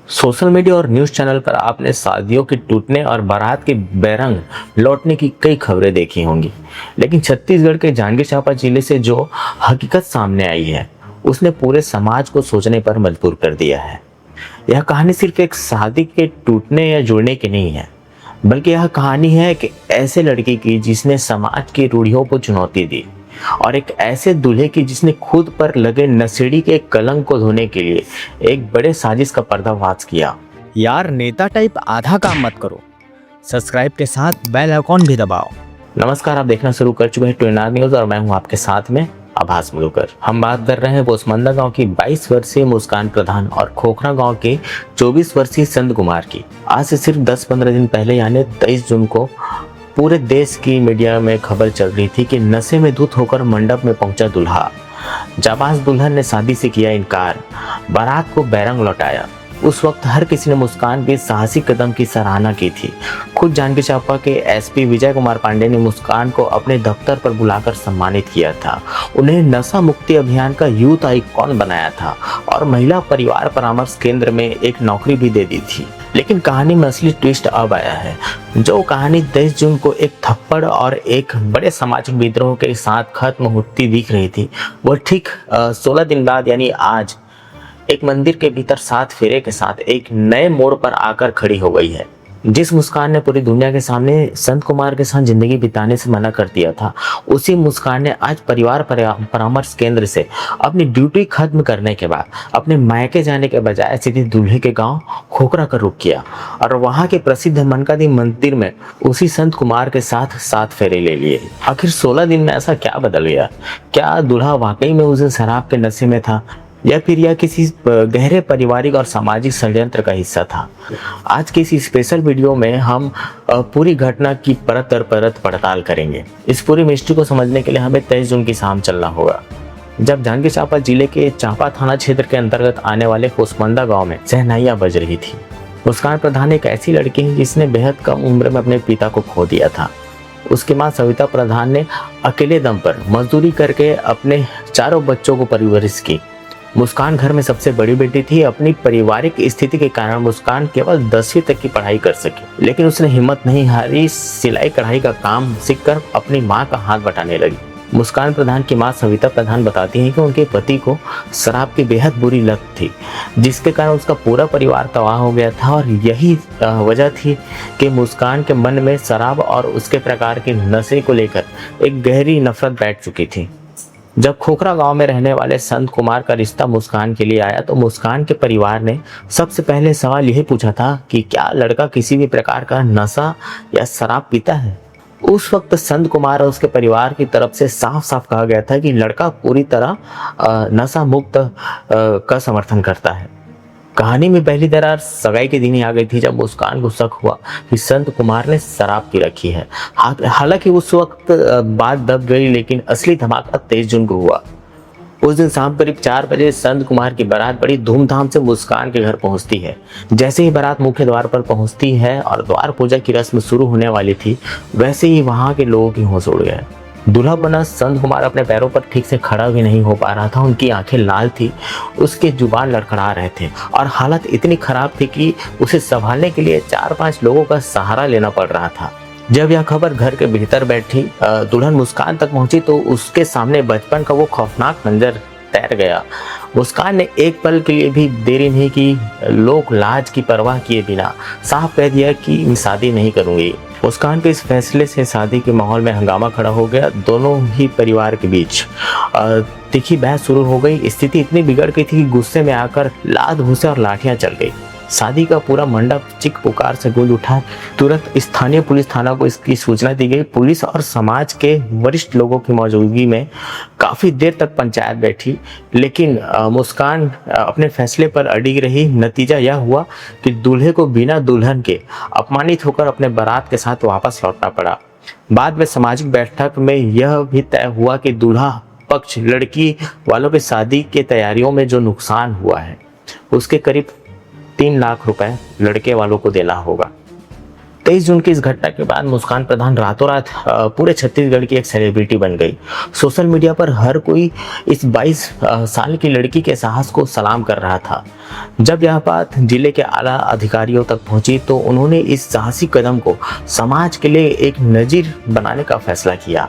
Social media और news channel पर आपने शादियों के टूटने और बारात के बेरंग लौटने की कई खबरें देखी होंगी, लेकिन छत्तीसगढ़ के जांजगीर चांपा जिले से जो हकीकत सामने आई है उसने पूरे समाज को सोचने पर मजबूर कर दिया है। यह कहानी सिर्फ एक शादी के टूटने या जुड़ने की नहीं है, बल्कि यह कहानी है कि ऐसे लड़की की जिसने समाज की रूढ़ियों को चुनौती दी और एक ऐसे दूल्हे की जिसने खुद पर लगे नशेड़ी के कलंक को धोने के लिए एक बड़े साजिश का पर्दाफाश किया। यार नेता टाइप आधा काम मत करो, सब्सक्राइब के साथ बेल आइकॉन भी दबाओ। नमस्कार, आप देखना शुरू कर चुके हैं ट्विनार न्यूज और मैं हूं आपके साथ में आभास मुलुकर। हम बात कर रहे हैं पोसमंदा गांव की 22 वर्षीय मुस्कान प्रधान और खोखरा गांव के 24 वर्षीय संत कुमार की। आज से सिर्फ 10-15 दिन पहले यानी 23 जून को पूरे देश की मीडिया में खबर चल रही थी कि नशे में धुत होकर मंडप में पहुंचा दूल्हा। जाबाज दुल्हन ने शादी से किया इनकार, बारात को बैरंग लौटाया। उस वक्त हर किसी ने मुस्कान के साहसी कदम की सराहना की थी। खुद जांजगीर चांपा के एसपी विजय कुमार पांडे ने मुस्कान को अपने दफ्तर पर बुलाकर सम्मानित किया था। उन्हें नशा मुक्ति अभियान का यूथ आइकॉन बनाया था और महिला परिवार परामर्श केंद्र में एक नौकरी भी दे दी थी। लेकिन कहानी में असली ट्विस्ट अब आया है। जो कहानी 23 जून को एक थप्पड़ और एक बड़े सामाजिक विद्रोह के साथ खत्म होती दिख रही थी, वह ठीक 16 दिन बाद यानी आज एक मंदिर के भीतर 7 फेरे के साथ एक नए मोड़ पर आकर खड़ी हो गई है। जिस मुस्कान ने पूरी दुनिया के सामने संत कुमार के साथ जिंदगी बिताने से मना कर दिया था, उसी मुस्कान ने आज परिवार परामर्श केंद्र से अपनी ड्यूटी खत्म करने के बाद अपने मायके जाने के बजाय सीधे दूल्हे के गांव खोखरा का रुख किया और वहां के प्रसिद्ध मनकादेवी मंदिर में उसी संत कुमार के साथ 7 फेरे ले लिए। आखिर 16 दिन में ऐसा क्या बदल गया? क्या दूल्हा वाकई में उस दिन शराब के नशे में था या फिर यह किसी गहरे पारिवारिक और सामाजिक षड्यंत्र का हिस्सा था? आज के इस स्पेशल वीडियो में हम पूरी घटना की परत दर परत पड़ताल करेंगे। इस पूरी मिस्ट्री को समझने के लिए हमें 23 जून की शाम चलना होगा, जब जांजगीर चांपा जिले के चांपा थाना क्षेत्र के अंतर्गत आने वाले पोसमंदा गांव में शहनाइयां बज रही थी। मुस्कान प्रधान एक ऐसी लड़की है जिसने बेहद कम उम्र में अपने पिता को खो दिया था। उसकी मां सविता प्रधान ने अकेले दम पर मजदूरी करके अपने 4 बच्चों को परवरिश की। मुस्कान घर में सबसे बड़ी बेटी थी। अपनी पारिवारिक स्थिति के कारण मुस्कान केवल 10वीं तक की पढ़ाई कर सकी, लेकिन उसने हिम्मत नहीं हारी। सिलाई कढ़ाई का काम सीखकर अपनी मां का हाथ बटाने लगी। मुस्कान प्रधान की मां सविता प्रधान बताती हैं कि उनके पति को शराब की बेहद बुरी लत थी, जिसके कारण उसका पूरा परिवार तबाह हो गया था और यही वजह थी कि मुस्कान के मन में शराब और उसके प्रकार के नशे को लेकर एक गहरी नफरत बैठ चुकी थी। जब खोखरा गांव में रहने वाले संत कुमार का रिश्ता मुस्कान के लिए आया तो मुस्कान के परिवार ने सबसे पहले सवाल यही पूछा था कि क्या लड़का किसी भी प्रकार का नशा या शराब पीता है। उस वक्त संत कुमार और उसके परिवार की तरफ से साफ साफ कहा गया था कि लड़का पूरी तरह नशा मुक्त का समर्थन करता है। कहानी में पहली दरार सगाई के दिन ही आ गई थी, जब मुस्कान को शक हुआ कि संत कुमार ने शराब पी रखी है। हालांकि उस वक्त बात दब गई, लेकिन असली धमाका 23 जून को हुआ। उस दिन शाम करीब 4 बजे संत कुमार की बारात बड़ी धूमधाम से मुस्कान के घर पहुंचती है। जैसे ही बारात मुख्य द्वार पर पहुंचती है और द्वार पूजा की रस्म शुरू होने वाली थी, वैसे ही वहां के लोगों की होश उड़ गए। दूल्हा बना संत कुमार अपने पैरों पर ठीक से खड़ा भी नहीं हो पा रहा था। उनकी आंखें लाल थी, उसके जुबान लड़खड़ा रहे थे और हालत इतनी खराब थी कि उसे संभालने के लिए 4-5 लोगों का सहारा लेना पड़ रहा था। जब यह खबर घर के भीतर बैठी दुल्हन मुस्कान तक पहुंची तो उसके सामने बचपन का वो खौफनाक मंजर तैर गया। मुस्कान ने एक पल के लिए भी देरी नहीं की। लोक लाज की परवाह किए बिना साफ कह दिया कि मैं शादी नहीं करूंगी। मुस्कान के इस फैसले से शादी के माहौल में हंगामा खड़ा हो गया। दोनों ही परिवार के बीच तीखी बहस शुरू हो गई। स्थिति इतनी बिगड़ गई थी कि गुस्से में आकर लात घुसे और लाठियां चल गई। शादी का पूरा मंडप चीख पुकार से गूंज उठा। तुरंत स्थानीय पुलिस थाना को इसकी सूचना दी गई। पुलिस और समाज के वरिष्ठ लोगों की मौजूदगी में काफी देर तक पंचायत बैठी, लेकिन मुस्कान अपने फैसले पर अड़ी रही। नतीजा यह हुआ कि दूल्हे को बिना दुल्हन के अपमानित होकर अपने बारात के साथ वापस लौटना पड़ा। बाद में सामाजिक बैठक में यह भी तय हुआ कि दूल्हा पक्ष लड़की वालों की शादी के तैयारियों में जो नुकसान हुआ है उसके करीब 3 लाख रुपए लड़के वालों को देना होगा। 23 जून की इस घटना के बाद मुस्कान प्रधान रातों रात पूरे छत्तीसगढ़ की एक सेलिब्रिटी बन गई। सोशल मीडिया पर हर कोई इस 22 साल की लड़की के साहस को सलाम कर रहा था। जब यह बात जिले के आला अधिकारियों तक पहुंची तो उन्होंने इस साहसी कदम को समाज के लिए एक नजीर बनाने का फैसला किया।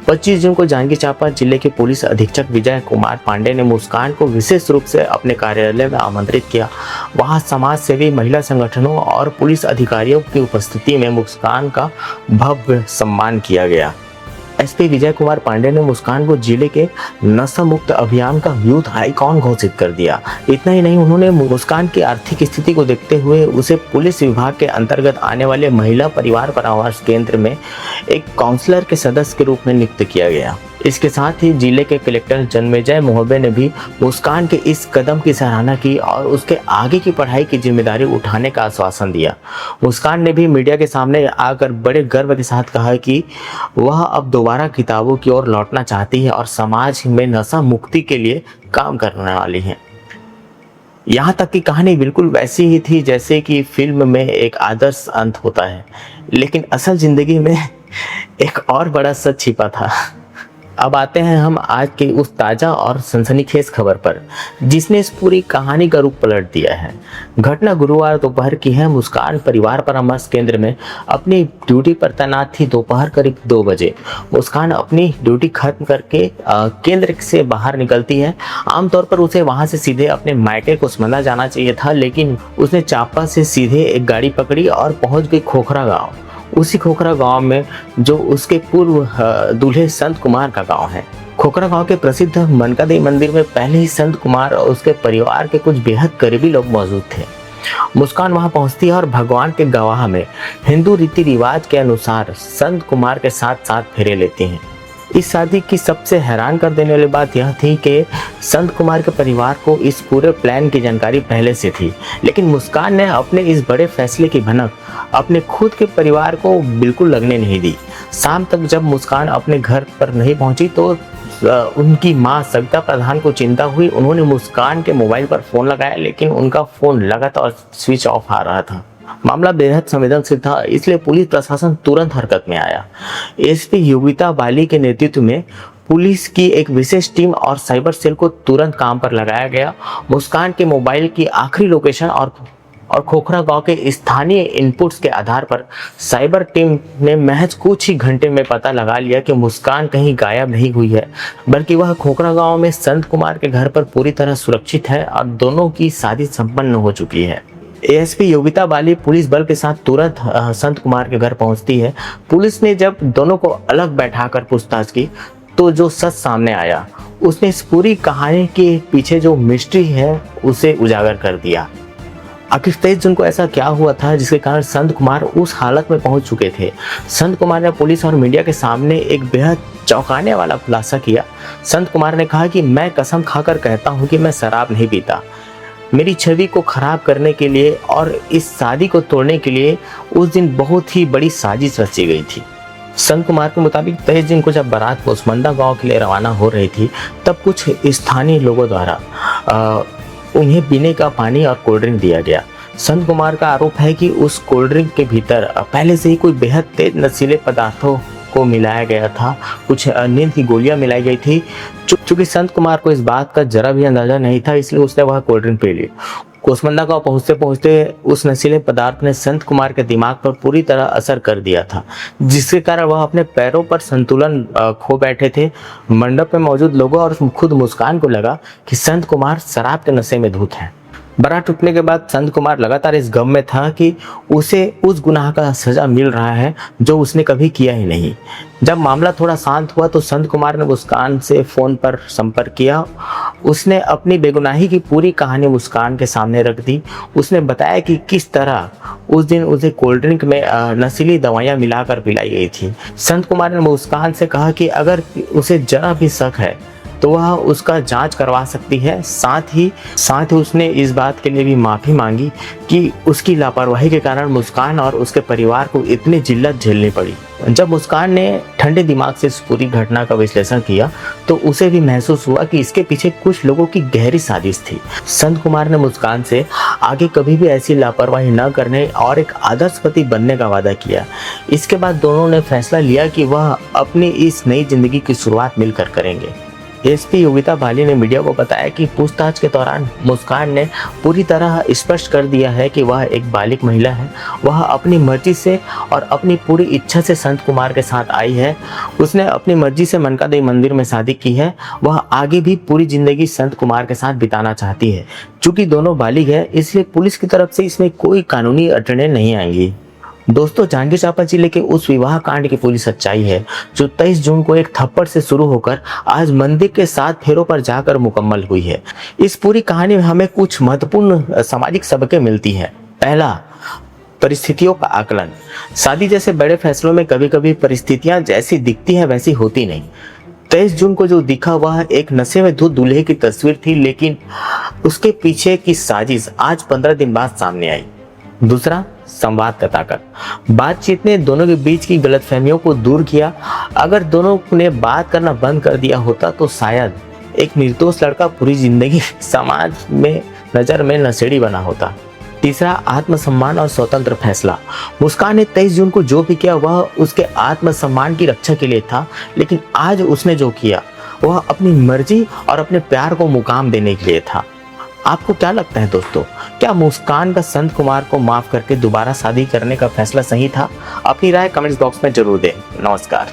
25 जून को जांजगीर चांपा जिले के पुलिस अधीक्षक विजय कुमार पांडे ने मुस्कान को विशेष रूप से अपने कार्यालय में आमंत्रित किया। वहां समाज सेवी, महिला संगठनों और पुलिस अधिकारियों की उपस्थिति में मुस्कान का भव्य सम्मान किया गया। एसपी विजय कुमार पांडे ने मुस्कान को जिले के नशा मुक्त अभियान का यूथ आइकॉन घोषित कर दिया। इतना ही नहीं, उन्होंने मुस्कान की आर्थिक स्थिति को देखते हुए उसे पुलिस विभाग के अंतर्गत आने वाले महिला परिवार परामर्श केंद्र में एक काउंसलर के सदस्य के रूप में नियुक्त किया गया। इसके साथ ही जिले के कलेक्टर जन्मेजय मोहबे ने भी मुस्कान के इस कदम की सराहना की और उसके आगे की पढ़ाई की जिम्मेदारी उठाने का आश्वासन दिया। मुस्कान ने भी मीडिया के सामने आकर बड़े गर्व के साथ कहा कि वह अब दोबारा किताबों की ओर लौटना चाहती है और समाज में नशा मुक्ति के लिए काम करने वाली है। यहाँ तक की कहानी बिल्कुल वैसी ही थी जैसे कि फिल्म में एक आदर्श अंत होता है, लेकिन असल जिंदगी में एक और बड़ा सच छिपा था। अब आते हैं हम आज की उस ताज़ा और सनसनीखेज खबर पर जिसने इस पूरी कहानी का रुख पलट दिया है। घटना गुरुवार दोपहर की है। मुस्कान परिवार परामर्श केंद्र में अपनी ड्यूटी पर तैनात थी। दोपहर करीब 2 बजे मुस्कान अपनी ड्यूटी खत्म करके केंद्र से बाहर निकलती है। आमतौर पर उसे वहां से सीधे अपने मायके कोसमंदा जाना चाहिए था, लेकिन उसने चांपा से सीधे एक गाड़ी पकड़ी और पहुंच गई खोखरा गाँव। उसी खोखरा गांव में जो उसके पूर्व दूल्हे संत कुमार का गांव है। खोखरा गांव के प्रसिद्ध मनकादेवी मंदिर में पहले ही संत कुमार और उसके परिवार के कुछ बेहद करीबी लोग मौजूद थे। मुस्कान वहां पहुंचती है और भगवान के गवाह में हिंदू रीति रिवाज के अनुसार संत कुमार के साथ साथ फेरे लेती हैं। इस शादी की सबसे हैरान कर देने वाली बात यह थी कि संत कुमार के परिवार को इस पूरे प्लान की जानकारी पहले से थी, लेकिन मुस्कान ने अपने इस बड़े फैसले की भनक अपने खुद के परिवार को बिल्कुल लगने नहीं दी। शाम तक जब मुस्कान अपने घर पर नहीं पहुंची तो उनकी मां सविता प्रधान को चिंता हुई। उन्होंने मुस्कान के मोबाइल पर फोन लगाया, लेकिन उनका फोन लगातार स्विच ऑफ आ रहा था। मामला बेहद संवेदनशील था, इसलिए पुलिस प्रशासन तुरंत हरकत में आया। एसपी योगिता बाली के नेतृत्व में पुलिस की एक विशेष टीम और साइबर सेल को तुरंत काम पर लगाया गया। मुस्कान के मोबाइल की आखिरी लोकेशन और खोखरा गांव के स्थानीय इनपुट्स के आधार पर साइबर टीम ने महज कुछ ही घंटे में पता लगा लिया कि मुस्कान कहीं गायब नहीं हुई है, बल्कि वह खोखरा गांव में संत कुमार के घर पर पूरी तरह सुरक्षित है और दोनों की शादी संपन्न हो चुकी है। एएसपी योगिता बाली पुलिस बल के साथ तुरंत संत कुमार के घर पहुंचती है। पुलिस ने जब दोनों को अलग बैठाकर पूछताछ की तो जो सच सामने आया उसने इस पूरी कहानी के पीछे जो मिस्ट्री है उसे उजागर कर दिया। आखिर 23 जून को ऐसा क्या हुआ था जिसके कारण संत कुमार उस हालत में पहुंच चुके थे। संत कुमार ने पुलिस और मीडिया के सामने एक बेहद चौंकाने वाला खुलासा किया। संत कुमार ने कहा कि मैं कसम खाकर कहता हूं कि मैं शराब नहीं पीता। मेरी छवि को खराब करने के लिए और इस शादी को तोड़ने के लिए उस दिन बहुत ही बड़ी साजिश रची गई थी। संत कुमार के मुताबिक 23 जून को जब बारात कोसमंदा गांव के लिए रवाना हो रही थी तब कुछ स्थानीय लोगों द्वारा उन्हें पीने का पानी और कोल्ड ड्रिंक दिया गया। संत कुमार का आरोप है कि उस कोल्ड ड्रिंक के भीतर पहले से ही कोई बेहद तेज नशीले पदार्थों को मिलाया गया था। कुछ नींद की गोलियां मिलाई गई थी। चूंकि संत कुमार को इस बात का जरा भी अंदाजा नहीं था, इसलिए उसने वह कोल्ड ड्रिंक पी ली। कोसमंदा गांव पहुंचते पहुंचते उस नशीले पदार्थ ने संत कुमार के दिमाग पर पूरी तरह असर कर दिया था, जिसके कारण वह अपने पैरों पर संतुलन खो बैठे थे। मंडप में मौजूद लोगों और खुद मुस्कान को लगा कि संत कुमार शराब के नशे में धुत हैं। बारात टूटने के बाद संत कुमार लगातार इस गम में था कि उसे उस गुनाह का सजा मिल रहा है जो उसने कभी किया ही नहीं। जब मामला थोड़ा शांत हुआ तो संत कुमार ने मुस्कान से फोन पर संपर्क किया। उसने अपनी बेगुनाही की पूरी कहानी मुस्कान के सामने रख दी। उसने बताया कि किस तरह उस दिन उसे कोल्ड ड्रिंक में नशीली दवाइयां मिलाकर पिलाई गई थी। संत कुमार ने मुस्कान से कहा कि अगर उसे जरा भी शक है तो वह उसका जांच करवा सकती है। साथ ही उसने इस बात के लिए भी माफ़ी मांगी कि उसकी लापरवाही के कारण मुस्कान और उसके परिवार को इतनी जिल्लत झेलनी पड़ी। जब मुस्कान ने ठंडे दिमाग से इस पूरी घटना का विश्लेषण किया तो उसे भी महसूस हुआ कि इसके पीछे कुछ लोगों की गहरी साजिश थी। संत कुमार ने मुस्कान से आगे कभी भी ऐसी लापरवाही न करने और एक आदर्श पति बनने का वादा किया। इसके बाद दोनों ने फैसला लिया कि वह अपनी इस नई जिंदगी की शुरुआत मिलकर करेंगे। एसपी योगिता बाली ने मीडिया को बताया कि पूछताछ के दौरान मुस्कान ने पूरी तरह स्पष्ट कर दिया है कि वह एक बालिग महिला है। वह अपनी मर्जी से और अपनी पूरी इच्छा से संत कुमार के साथ आई है। उसने अपनी मर्जी से मनका देवी मंदिर में शादी की है। वह आगे भी पूरी जिंदगी संत कुमार के साथ बिताना चाहती है। चूंकि दोनों बालिग है, इसलिए पुलिस की तरफ से इसमें कोई कानूनी अड़चनें नहीं आएंगी। दोस्तों, जांजगीर चांपा जिले के उस विवाह कांड की पूरी सच्चाई है जो 23 जून को एक थप्पड़ से शुरू होकर आज मंदिर के 7 फेरों पर जाकर मुकम्मल हुई है। इस पूरी कहानी में हमें कुछ महत्वपूर्ण सामाजिक सबकें मिलती हैं। पहला, परिस्थितियों का आकलन। शादी जैसे बड़े फैसलों में कभी कभी परिस्थितियां जैसी दिखती हैं वैसी होती नहीं। 23 जून को जो दिखा वह एक नशे में धुत दूल्हे की तस्वीर थी, लेकिन उसके पीछे की साजिश आज 15 दिन बाद सामने आई। दूसरा, संवाद का ताकत। बातचीत ने दोनों के बीच की गलतफहमियों को दूर किया। अगर दोनों ने बात करना बंद कर दिया होता तो शायद एक निर्दोष लड़का पूरी जिंदगी समाज में नजर में नशेड़ी बना होता। तीसरा, आत्मसम्मान और स्वतंत्र फैसला। मुस्कान ने 23 जून को जो भी किया वह उसके आत्मसम्मान की रक्षा के लिए था, लेकिन आज उसने जो किया वह अपनी मर्जी और अपने प्यार को मुकाम देने के लिए था। आपको क्या लगता है दोस्तों, क्या मुस्कान का संत कुमार को माफ करके दोबारा शादी करने का फैसला सही था? अपनी राय कमेंट्स बॉक्स में जरूर दें। नमस्कार।